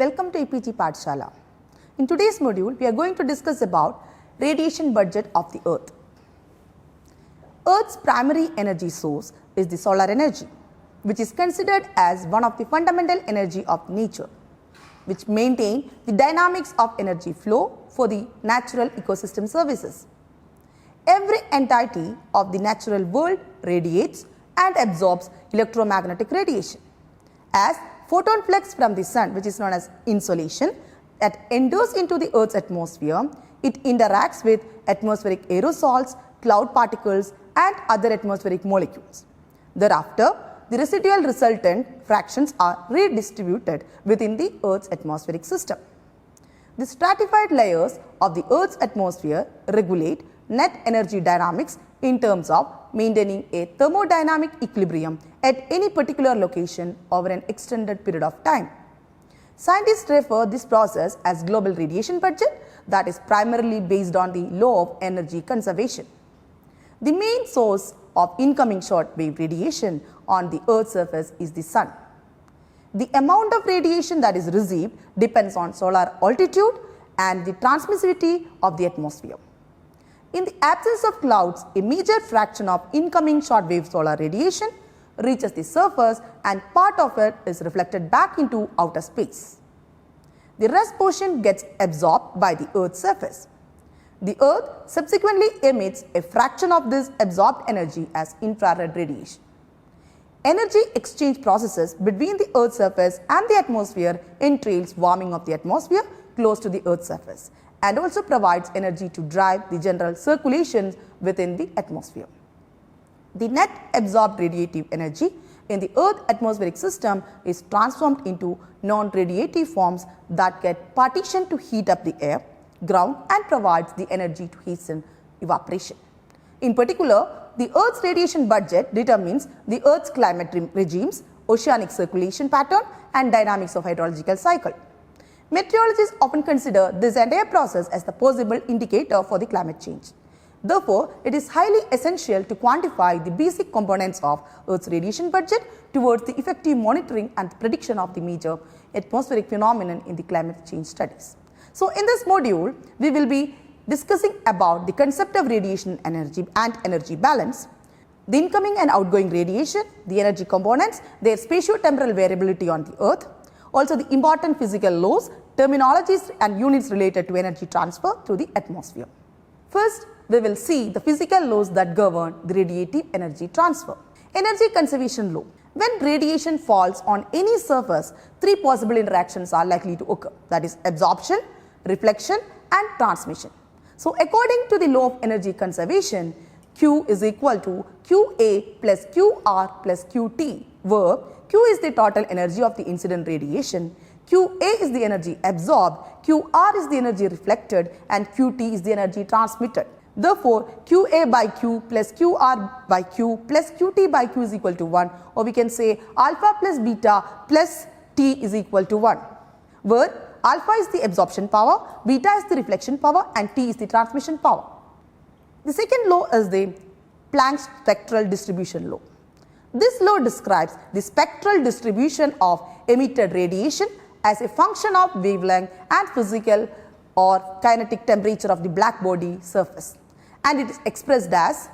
welcome to EPG Pathshala. In today's module, we are going to discuss about radiation budget of the Earth. Earth's primary energy source is the solar energy, which is considered as one of the fundamental energy of nature, which maintain the dynamics of energy flow for the natural ecosystem services. Every entity of the natural world radiates and absorbs electromagnetic radiation. As photon flux from the sun, which is known as insolation, that enters into the Earth's atmosphere, it interacts with atmospheric aerosols, cloud particles and other atmospheric molecules. Thereafter, the residual resultant fractions are redistributed within the Earth's atmospheric system. The stratified layers of the Earth's atmosphere regulate net energy dynamics in terms of maintaining a thermodynamic equilibrium at any particular location over an extended period of time. Scientists refer this process as global radiation budget that is primarily based on the law of energy conservation. The main source of incoming shortwave radiation on the Earth's surface is the sun. The amount of radiation that is received depends on solar altitude and the transmissivity of the atmosphere. In the absence of clouds, a major fraction of incoming shortwave solar radiation reaches the surface and part of it is reflected back into outer space. The rest portion gets absorbed by the Earth's surface. The Earth subsequently emits a fraction of this absorbed energy as infrared radiation. Energy exchange processes between the Earth's surface and the atmosphere entails warming of the atmosphere close to the Earth's surface and also provides energy to drive the general circulation within the atmosphere. The net absorbed radiative energy in the Earth atmospheric system is transformed into non-radiative forms that get partitioned to heat up the air, ground and provides the energy to hasten evaporation. In particular, the Earth's radiation budget determines the Earth's climate regimes, oceanic circulation pattern and dynamics of hydrological cycle. Meteorologists often consider this entire process as the possible indicator for the climate change. Therefore, it is highly essential to quantify the basic components of Earth's radiation budget towards the effective monitoring and the prediction of the major atmospheric phenomenon in the climate change studies. So, in this module, we will be discussing about the concept of radiation energy and energy balance, the incoming and outgoing radiation, the energy components, their spatio-temporal variability on the Earth, also the important physical laws, terminologies and units related to energy transfer through the atmosphere. First, we will see the physical laws that govern the radiative energy transfer. Energy conservation law. When radiation falls on any surface, three possible interactions are likely to occur, that is absorption, reflection and transmission. So, according to the law of energy conservation, Q is equal to QA plus QR plus QT, where Q is the total energy of the incident radiation, QA is the energy absorbed, QR is the energy reflected and QT is the energy transmitted. Therefore, QA by Q plus QR by Q plus QT by Q is equal to 1, or we can say alpha plus beta plus T is equal to 1, where alpha is the absorption power, beta is the reflection power and T is the transmission power. The second law is the Planck's spectral distribution law. This law describes the spectral distribution of emitted radiation as a function of wavelength and physical or kinetic temperature of the black body surface, and it is expressed as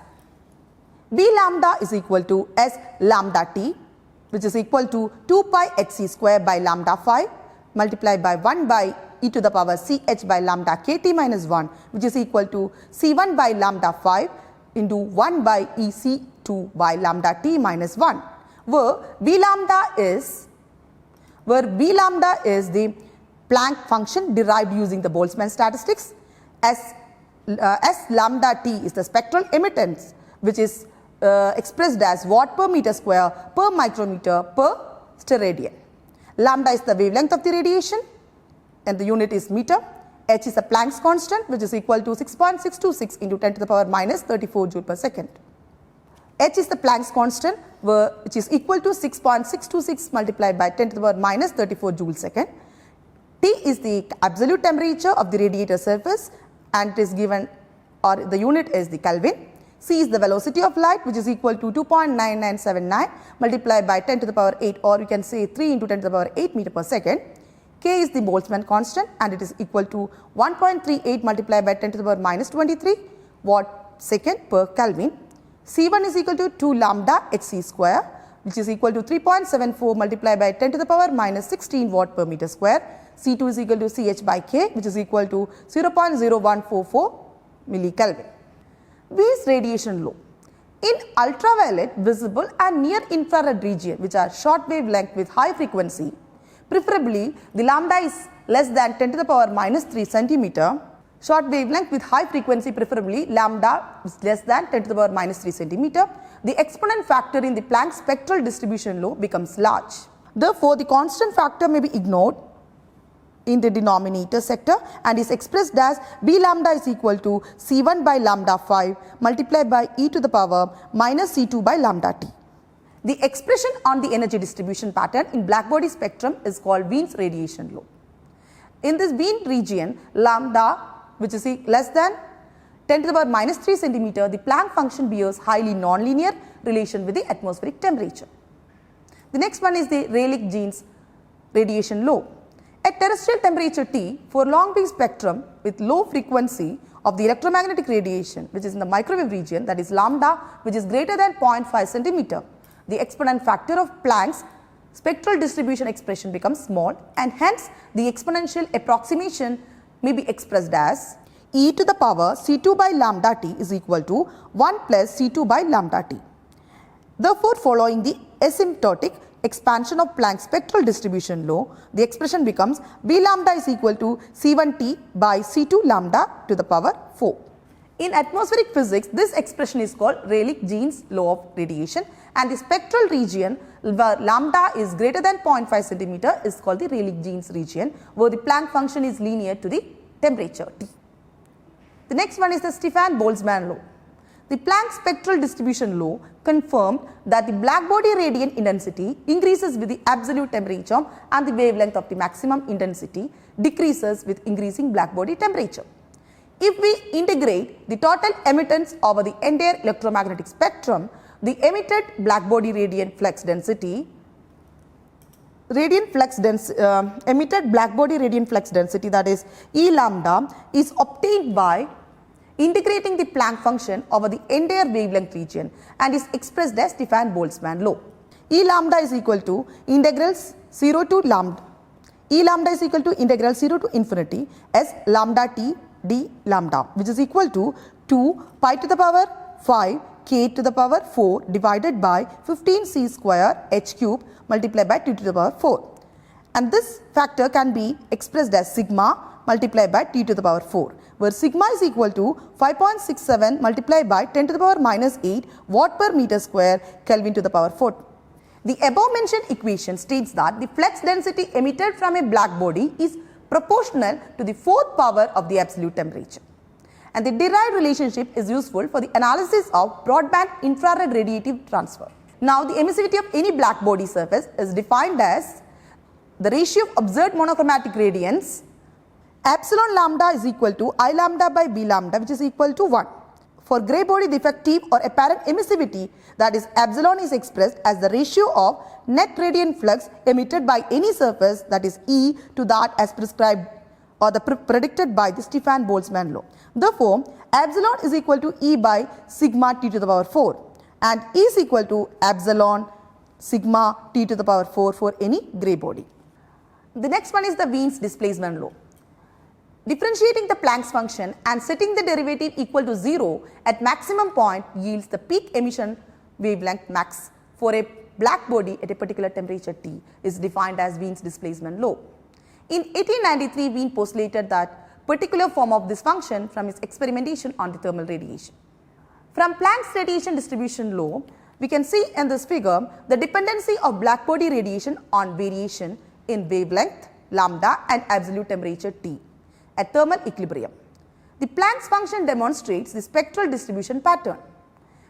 B lambda is equal to S lambda T, which is equal to 2 pi hc square by lambda 5 multiplied by 1 by e to the power ch by lambda kt minus 1, which is equal to c1 by lambda 5 into 1 by ec2 by lambda t minus 1, where B lambda is the Planck function derived using the Boltzmann statistics. S lambda t is the spectral emittance, which is expressed as watt per meter square per micrometer per steradian. Lambda is the wavelength of the radiation and the unit is meter. H is the Planck's constant, which is equal to 6.626 into 10 to the power minus 34 joule per second. H is the Planck's constant, which is equal to 6.626 multiplied by 10 to the power minus 34 joule second. T is the absolute temperature of the radiator surface and it is given, or the unit is the Kelvin. C is the velocity of light, which is equal to 2.9979 multiplied by 10 to the power 8, or you can say 3 into 10 to the power 8 meter per second. K is the Boltzmann constant and it is equal to 1.38 multiplied by 10 to the power minus 23 watt second per Kelvin. C1 is equal to 2 lambda Hc square, which is equal to 3.74 multiplied by 10 to the power minus 16 watt per meter square. C2 is equal to Ch by K, which is equal to 0.0144 millikelvin. Wien's radiation law. In ultraviolet, visible and near infrared region, which are short wavelength with high frequency, preferably the lambda is less than 10 to the power minus 3 centimeter. Short wavelength with high frequency, preferably lambda is less than 10 to the power minus 3 centimeter. The exponent factor in the Planck spectral distribution law becomes large. Therefore, the constant factor may be ignored in the denominator sector and is expressed as B lambda is equal to C1 by lambda 5 multiplied by e to the power minus C2 by lambda t. The expression on the energy distribution pattern in blackbody spectrum is called Wien's radiation law. In this Wien region, lambda, which is less than 10 to the power minus 3 centimeter, the Planck function bears highly nonlinear relation with the atmospheric temperature. The next one is the Rayleigh-Jeans Radiation Law. At terrestrial temperature T, for long wave spectrum with low frequency of the electromagnetic radiation, which is in the microwave region, that is lambda, which is greater than 0.5 centimeter, the exponent factor of Planck's spectral distribution expression becomes small, and hence the exponential approximation may be expressed as e to the power C2 by lambda t is equal to 1 plus C2 by lambda t. Therefore, following the asymptotic expansion of Planck's spectral distribution law, the expression becomes B lambda is equal to C1t by C2 lambda to the power 4. In atmospheric physics, this expression is called Rayleigh-Jeans law of radiation, and the spectral region where lambda is greater than 0.5 centimeter is called the Rayleigh-Jeans region, where the Planck function is linear to the temperature T. The next one is the Stefan-Boltzmann law. The Planck spectral distribution law confirmed that the blackbody radiant intensity increases with the absolute temperature and the wavelength of the maximum intensity decreases with increasing blackbody temperature. If we integrate the total emittance over the entire electromagnetic spectrum, the emitted blackbody radiant flux density emitted blackbody radiant flux density, that is E lambda, is obtained by integrating the Planck function over the entire wavelength region and is expressed as Stefan-Boltzmann law. E lambda is equal to integrals 0 to lambda. E lambda is equal to integral 0 to infinity s lambda t d lambda, which is equal to 2 pi to the power 5 k to the power 4 divided by 15 c square h cube multiplied by 2 to the power 4. And this factor can be expressed as sigma multiplied by t to the power 4, where sigma is equal to 5.67 multiplied by 10 to the power minus 8 watt per meter square Kelvin to the power 4. The above mentioned equation states that the flux density emitted from a black body is proportional to the fourth power of the absolute temperature. And the derived relationship is useful for the analysis of broadband infrared radiative transfer. Now, the emissivity of any black body surface is defined as the ratio of observed monochromatic radiance epsilon lambda is equal to I lambda by B lambda, which is equal to 1. For grey body, the effective or apparent emissivity, that is epsilon, is expressed as the ratio of net radiant flux emitted by any surface, that is E, to that as prescribed or predicted by the Stefan-Boltzmann law. Therefore, epsilon is equal to E by sigma t to the power 4 and E is equal to epsilon sigma t to the power 4 for any grey body. The next one is the Wien's displacement law. Differentiating the Planck's function and setting the derivative equal to 0 at maximum point yields the peak emission wavelength max for a black body at a particular temperature T is defined as Wien's displacement law. In 1893, Wien postulated that particular form of this function from his experimentation on the thermal radiation. From Planck's radiation distribution law, we can see in this figure the dependency of black body radiation on variation in wavelength, lambda and absolute temperature T at thermal equilibrium. The Planck's function demonstrates the spectral distribution pattern,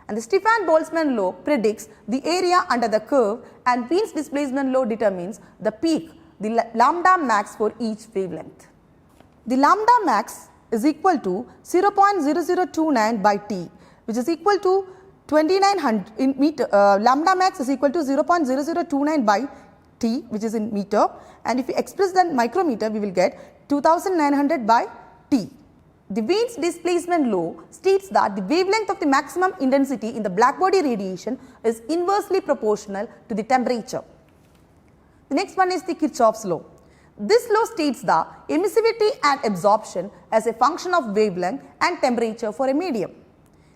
and the Stefan-Boltzmann law predicts the area under the curve, and Wien's displacement law determines the peak, the lambda max for each wavelength. The lambda max is equal to 0.0029 by T, which is equal to 2900 in meter. Lambda max is equal to 0.0029 by T, which is in meter, and if we express that in micrometer, we will get 2900 by T. The Wien's displacement law states that the wavelength of the maximum intensity in the blackbody radiation is inversely proportional to the temperature. The next one is the Kirchoff's law. This law states the emissivity and absorption as a function of wavelength and temperature for a medium.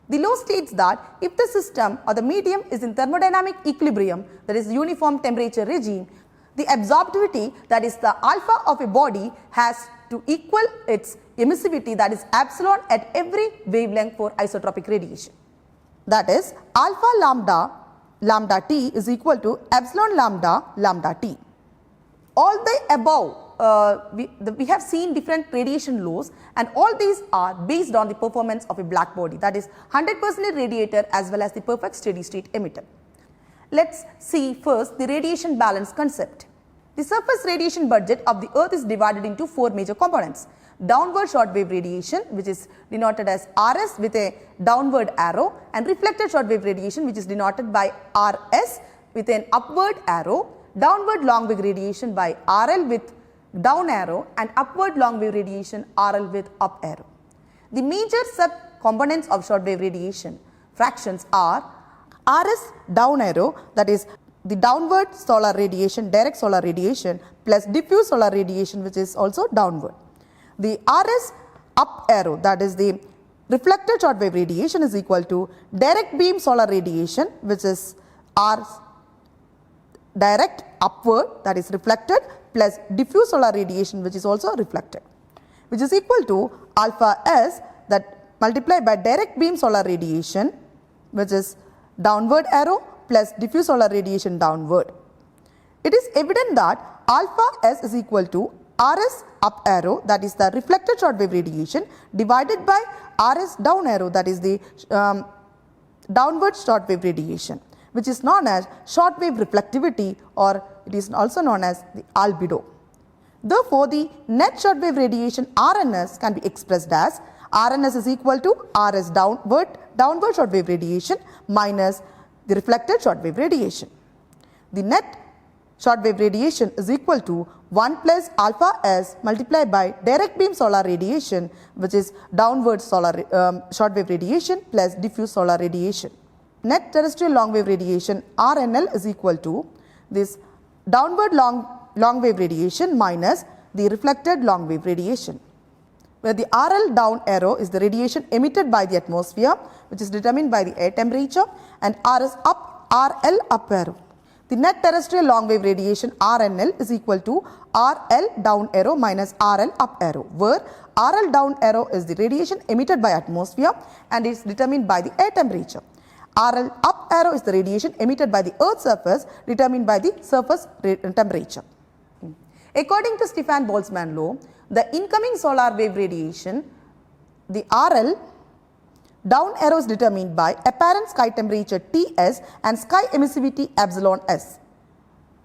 The law states that if the system or the medium is in thermodynamic equilibrium, that is uniform temperature regime, the absorptivity, that is the alpha of a body, has to equal its emissivity, that is epsilon, at every wavelength for isotropic radiation. That is alpha lambda T is equal to epsilon lambda T. All the above, we have seen different radiation laws, and all these are based on the performance of a black body, that is 100% radiator as well as the perfect steady state emitter. Let's see first the radiation balance concept. The surface radiation budget of the earth is divided into four major components. Downward shortwave radiation, which is denoted as RS with a downward arrow, and reflected shortwave radiation, which is denoted by RS with an upward arrow, downward longwave radiation by RL with down arrow, and upward longwave radiation RL with up arrow. The major sub-components of shortwave radiation fractions are RS down arrow, that is the downward solar radiation, direct solar radiation, plus diffuse solar radiation, which is also downward. The RS up arrow, that is the reflected shortwave radiation, is equal to direct beam solar radiation, which is R direct upward, that is reflected, plus diffuse solar radiation, which is also reflected, which is equal to alpha S, that multiplied by direct beam solar radiation, which is downward arrow, plus diffuse solar radiation downward. It is evident that alpha S is equal to RS up arrow, that is the reflected shortwave radiation, divided by RS down arrow, that is the downward shortwave radiation, which is known as shortwave reflectivity, or it is also known as the albedo. Therefore, the net shortwave radiation RNS can be expressed as RNS is equal to RS downward shortwave radiation minus the reflected shortwave radiation. The net shortwave radiation is equal to 1 plus alpha S multiplied by direct beam solar radiation, which is downward solar shortwave radiation plus diffuse solar radiation. Net terrestrial longwave radiation RNL is equal to this downward longwave radiation minus the reflected longwave radiation, where the RL down arrow is the radiation emitted by the atmosphere, which is determined by the air temperature, and RS up RL up arrow. The net terrestrial longwave radiation RNL is equal to RL down arrow minus RL up arrow, where RL down arrow is the radiation emitted by atmosphere and is determined by the air temperature. RL up arrow is the radiation emitted by the earth's surface, determined by the surface temperature. According to Stefan-Boltzmann law, the incoming solar wave radiation, the RL down arrow is determined by apparent sky temperature Ts and sky emissivity epsilon S.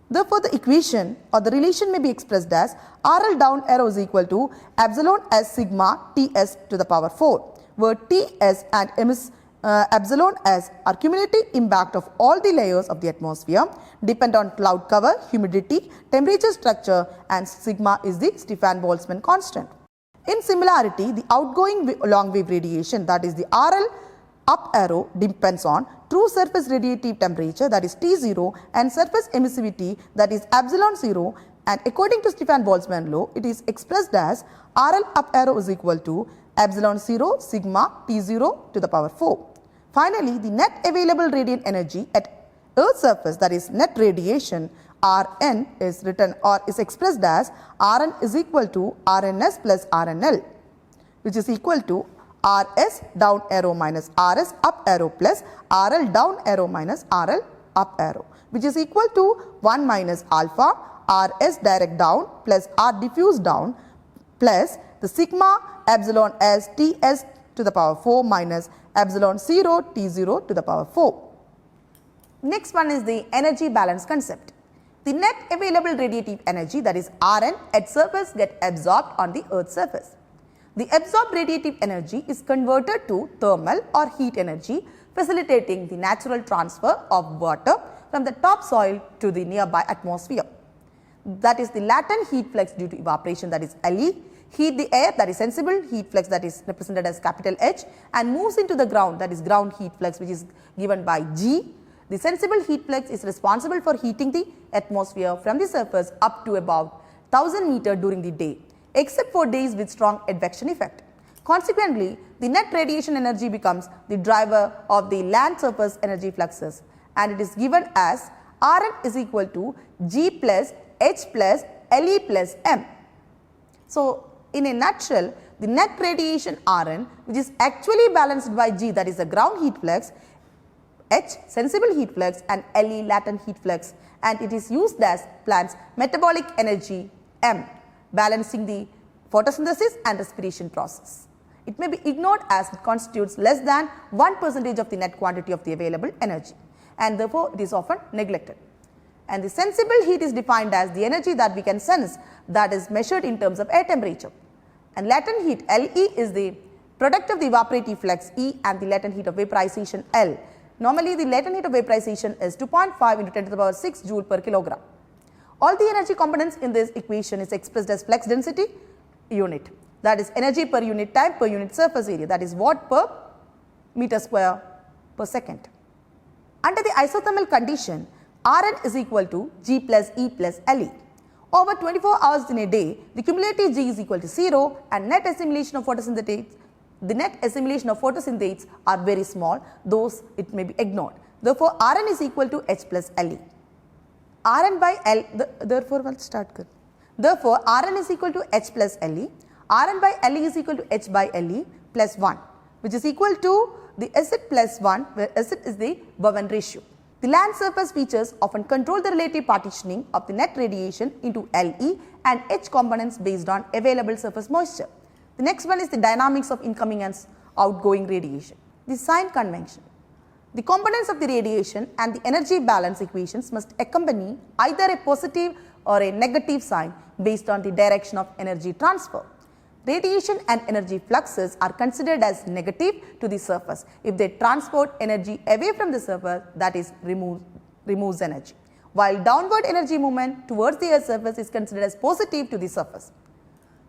Therefore, the equation or the relation may be expressed as RL down arrow is equal to epsilon S sigma Ts to the power 4, where Ts and epsilon S are cumulative impact of all the layers of the atmosphere, depend on cloud cover, humidity, temperature structure, and sigma is the Stefan-Boltzmann constant. In similarity, the outgoing long wave radiation, that is the RL up arrow, depends on true surface radiative temperature, that is T0, and surface emissivity, that is epsilon 0, and according to Stefan-Boltzmann law, it is expressed as RL up arrow is equal to epsilon 0 sigma T0 to the power 4. Finally, the net available radiant energy at Earth's surface, that is net radiation, Rn, is written or is expressed as Rn is equal to Rns plus Rnl, which is equal to Rs down arrow minus Rs up arrow plus RL down arrow minus RL up arrow, which is equal to 1 minus alpha Rs direct down plus R diffuse down plus the sigma epsilon S Ts to the power 4 minus epsilon 0 T0 to the power 4. Next one is the energy balance concept. The net available radiative energy, that is Rn, at surface get absorbed on the Earth's surface. The absorbed radiative energy is converted to thermal or heat energy, facilitating the natural transfer of water from the topsoil to the nearby atmosphere. that is the latent heat flux due to evaporation, that is Le, heat the air, that is sensible heat flux, that is represented as capital H, and moves into the ground, that is ground heat flux, which is given by G. The sensible heat flux is responsible for heating the atmosphere from the surface up to about 1000 meter during the day, except for days with strong advection effect. Consequently, the net radiation energy becomes the driver of the land surface energy fluxes, and it is given as Rn is equal to G plus H plus Le plus M. So, in a nutshell, the net radiation Rn, which is actually balanced by G, that is the ground heat flux, H sensible heat flux, and Le latent heat flux, and it is used as plant's metabolic energy M, balancing the photosynthesis and respiration process. It may be ignored as it constitutes less than 1% of the net quantity of the available energy, and therefore it is often neglected. And the sensible heat is defined as the energy that we can sense, that is measured in terms of air temperature. And latent heat Le is the product of the evaporative flux E and the latent heat of vaporization L. Normally, the latent heat of vaporization is 2.5 into 10 to the power 6 joule per kilogram. All the energy components in this equation is expressed as flux density unit, that is energy per unit time per unit surface area, that is watt per meter square per second. Under the isothermal condition, Rn is equal to G plus E plus Le. Over 24 hours in a day, the cumulative G is equal to 0, and net assimilation of photosynthates, the net assimilation of photosynthates are very small, those it may be ignored. Therefore, Rn is equal to H plus Le. Rn by L, therefore, we'll start good. Therefore, Rn is equal to H plus Le. Rn by Le is equal to H by Le plus 1, which is equal to the acid plus 1, where acid is the Bowen ratio. The land surface features often control the relative partitioning of the net radiation into Le and H components based on available surface moisture. The next one is the dynamics of incoming and outgoing radiation. The sign convention. The components of the radiation and the energy balance equations must accompany either a positive or a negative sign based on the direction of energy transfer. Radiation and energy fluxes are considered as negative to the surface if they transport energy away from the surface, that is removes energy, while downward energy movement towards the earth's surface is considered as positive to the surface.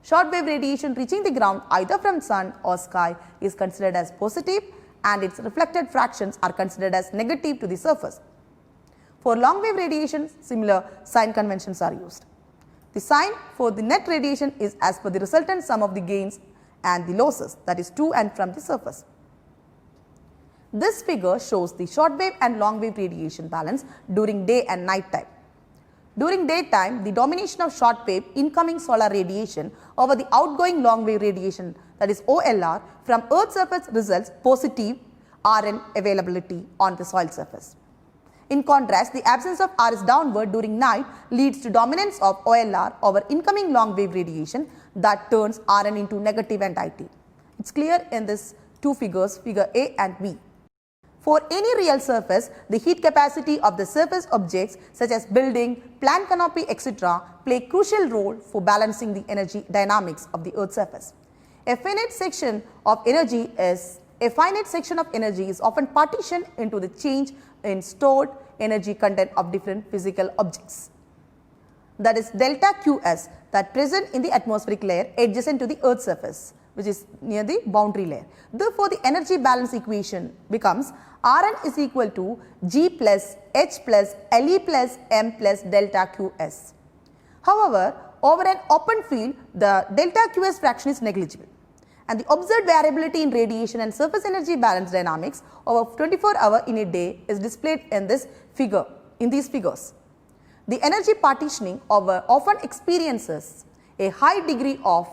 Shortwave radiation reaching the ground either from sun or sky is considered as positive, and its reflected fractions are considered as negative to the surface. For long-wave radiation, similar sign conventions are used. The sign for the net radiation is as per the resultant sum of the gains and the losses, that is to and from the surface. This figure shows the short-wave and long-wave radiation balance during day and night time. During daytime, the domination of short-wave incoming solar radiation over the outgoing long-wave radiation, that is OLR, from Earth's surface results positive Rn availability on the soil surface. In contrast, the absence of Rs downward during night leads to dominance of OLR over incoming long wave radiation that turns Rn into negative and IT. It's clear in these two figures, figure A and B. For any real surface, the heat capacity of the surface objects such as building, plant canopy, etc. play a crucial role for balancing the energy dynamics of the Earth's surface. A finite section of energy is often partitioned into the change in stored energy content of different physical objects. That is delta Qs that present in the atmospheric layer adjacent to the Earth's surface, which is near the boundary layer. Therefore, the energy balance equation becomes Rn is equal to G plus H plus Le plus M plus delta Qs. However, over an open field, the delta Qs fraction is negligible, and the observed variability in radiation and surface energy balance dynamics over 24 hours in a day is displayed in this figure, in these figures. The energy partitioning often experiences a high degree of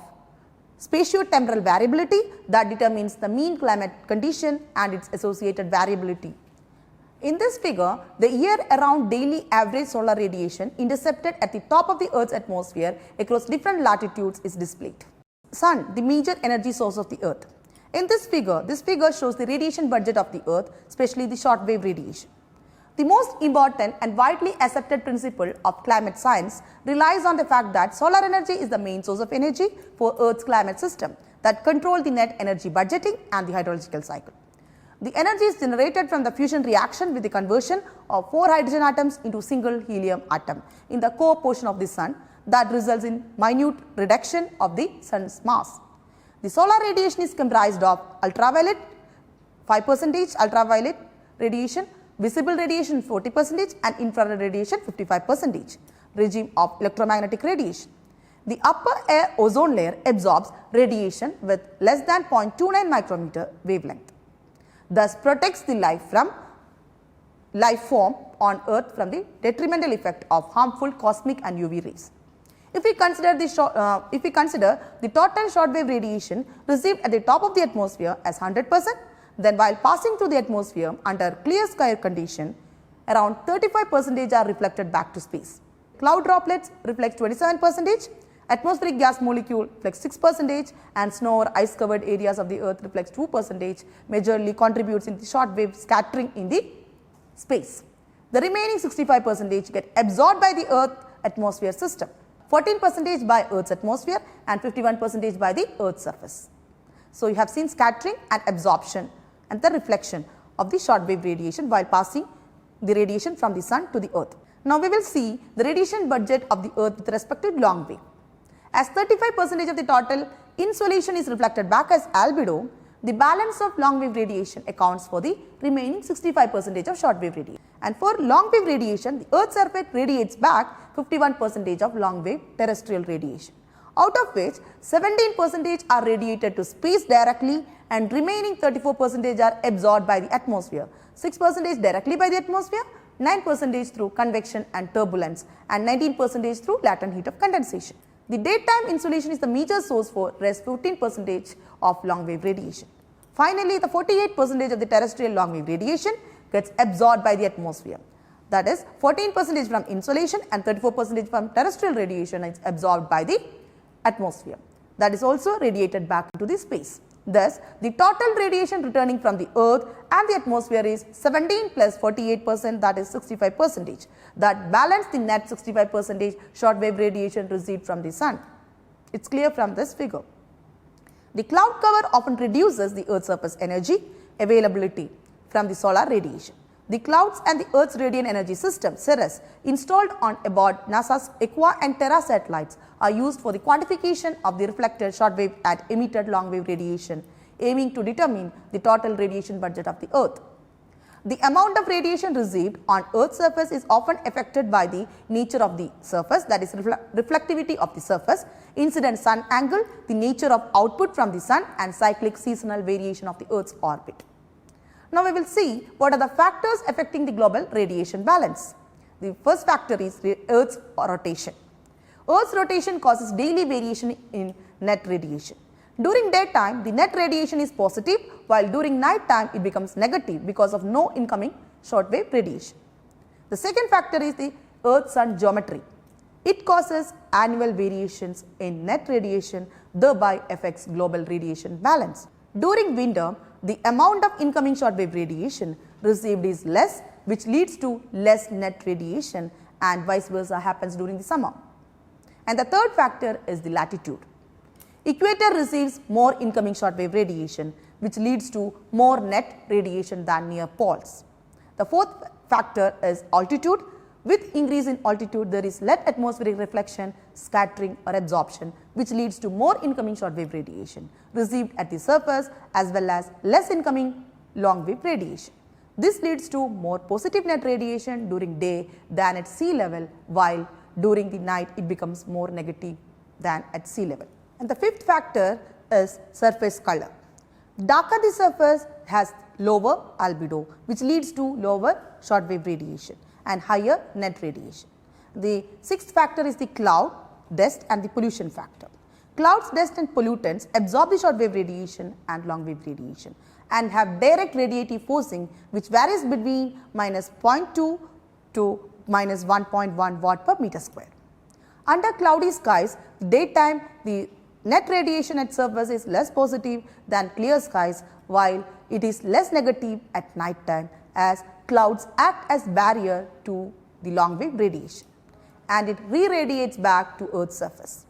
spatio-temporal variability that determines the mean climate condition and its associated variability. In this figure, the year-round daily average solar radiation intercepted at the top of the Earth's atmosphere across different latitudes is displayed. Sun, the major energy source of the Earth. In this figure shows the radiation budget of the Earth, especially the short-wave radiation. The most important and widely accepted principle of climate science relies on the fact that solar energy is the main source of energy for Earth's climate system that control the net energy budgeting and the hydrological cycle. The energy is generated from the fusion reaction with the conversion of 4 hydrogen atoms into single helium atom in the core portion of the sun that results in minute reduction of the sun's mass. The solar radiation is comprised of ultraviolet 5%, ultraviolet radiation, visible radiation 40% and infrared radiation 55% regime of electromagnetic radiation. The upper air ozone layer absorbs radiation with less than 0.29 micrometer wavelength, thus protects the life form on earth from the detrimental effect of harmful cosmic and UV rays. If we consider the total shortwave radiation received at the top of the atmosphere as 100%, then while passing through the atmosphere under clear sky condition, around 35% are reflected back to space. Cloud droplets reflect 27%, atmospheric gas molecule reflects 6% and snow or ice covered areas of the earth reflects 2%, majorly contributes in the shortwave scattering in the space. The remaining 65% get absorbed by the earth atmosphere system, 14% by earth's atmosphere and 51% by the earth's surface. So you have seen scattering and absorption and the reflection of the shortwave radiation while passing the radiation from the sun to the earth. Now we will see the radiation budget of the earth with respect to long wave. As 35% of the total insolation is reflected back as albedo, the balance of long wave radiation accounts for the remaining 65% of short wave radiation. And for long wave radiation, the earth's surface radiates back 51% of long wave terrestrial radiation, out of which 17% are radiated to space directly and remaining 34% are absorbed by the atmosphere, 6% directly by the atmosphere, 9% through convection and turbulence and 19% through latent heat of condensation. The daytime insolation is the major source for rest 15% of long wave radiation. Finally, the 48% of the terrestrial long wave radiation gets absorbed by the atmosphere. That is 14% from insolation and 34% from terrestrial radiation is absorbed by the atmosphere. That is also radiated back into the space. Thus, the total radiation returning from the earth and the atmosphere is 17 plus 48%, that is 65%. That balance the net 65% short wave radiation received from the sun. It is clear from this figure. The cloud cover often reduces the earth's surface energy availability from the solar radiation. The clouds and the earth's radiant energy system (CERES) installed on aboard NASA's Aqua and Terra satellites are used for the quantification of the reflected shortwave and emitted long-wave radiation, aiming to determine the total radiation budget of the earth. The amount of radiation received on earth's surface is often affected by the nature of the surface, that is reflectivity of the surface, incident sun angle, the nature of output from the sun and cyclic seasonal variation of the earth's orbit. Now we will see what are the factors affecting the global radiation balance. The first factor is Earth's rotation. Earth's rotation causes daily variation in net radiation. During daytime, the net radiation is positive, while during night time it becomes negative because of no incoming shortwave radiation. The second factor is the Earth-Sun geometry. It causes annual variations in net radiation, thereby affects global radiation balance. During winter, the amount of incoming shortwave radiation received is less, which leads to less net radiation, and vice versa happens during the summer. And the third factor is the latitude. Equator receives more incoming shortwave radiation, which leads to more net radiation than near poles. The fourth factor is altitude. With increase in altitude, there is less atmospheric reflection, scattering or absorption, which leads to more incoming shortwave radiation received at the surface as well as less incoming long wave radiation. This leads to more positive net radiation during day than at sea level, while during the night it becomes more negative than at sea level. And the fifth factor is surface color. Darker the surface has lower albedo, which leads to lower shortwave radiation and higher net radiation. The sixth factor is the cloud, dust and the pollution factor. Clouds, dust and pollutants absorb the shortwave radiation and longwave radiation and have direct radiative forcing, which varies between -0.2 to -1.1 watt per meter square. Under cloudy skies, daytime the net radiation at surface is less positive than clear skies, while it is less negative at night time, as clouds act as barrier to the long wave radiation and it re-radiates back to Earth's surface.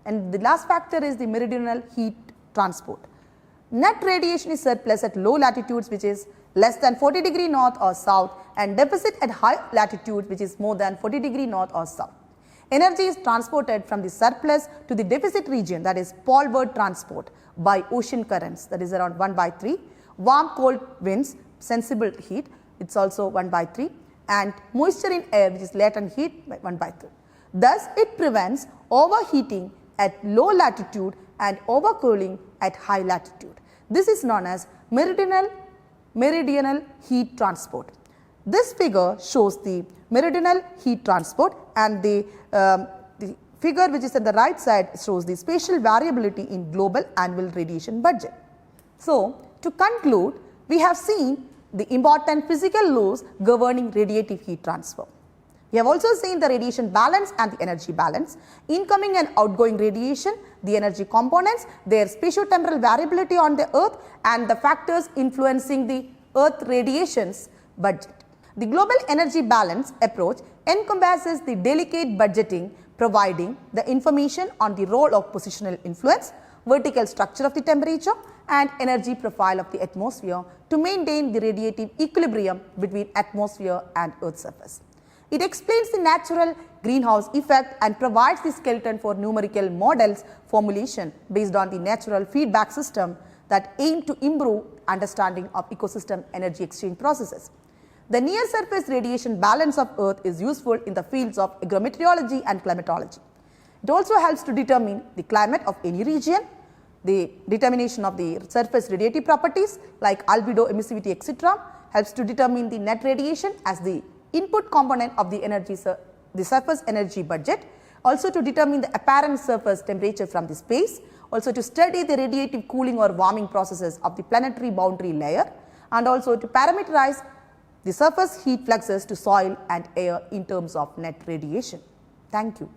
And the last factor is the meridional heat transport. net radiation is surplus at low latitudes, which is less than 40 degree north or south, and deficit at high latitude, which is more than 40 degree north or south. Energy is transported from the surplus to the deficit region, that is poleward transport, by ocean currents, that is around 1/3, warm cold winds, sensible heat, it is also 1/3, and moisture in air, which is latent heat, by 1/3. Thus, it prevents overheating at low latitude and overcooling at high latitude. This is known as meridional heat transport. This figure shows the meridional heat transport, and the figure which is at the right side shows the spatial variability in global annual radiation budget. So, to conclude, we have seen the important physical laws governing radiative heat transfer. We have also seen the radiation balance and the energy balance, incoming and outgoing radiation, the energy components, their spatiotemporal variability on the earth, and the factors influencing the earth radiation's budget. The global energy balance approach encompasses the delicate budgeting, providing the information on the role of positional influence, vertical structure of the temperature, and energy profile of the atmosphere to maintain the radiative equilibrium between atmosphere and earth surface. It explains the natural greenhouse effect and provides the skeleton for numerical models formulation based on the natural feedback system that aim to improve understanding of ecosystem energy exchange processes. The near surface radiation balance of Earth is useful in the fields of hygrometeorology and climatology. It also helps to determine the climate of any region, the determination of the surface radiative properties like albedo, emissivity, etc. helps to determine the net radiation as the input component of the the surface energy budget, also to determine the apparent surface temperature from the space, also to study the radiative cooling or warming processes of the planetary boundary layer, and also to parameterize the surface heat fluxes to soil and air in terms of net radiation. Thank you.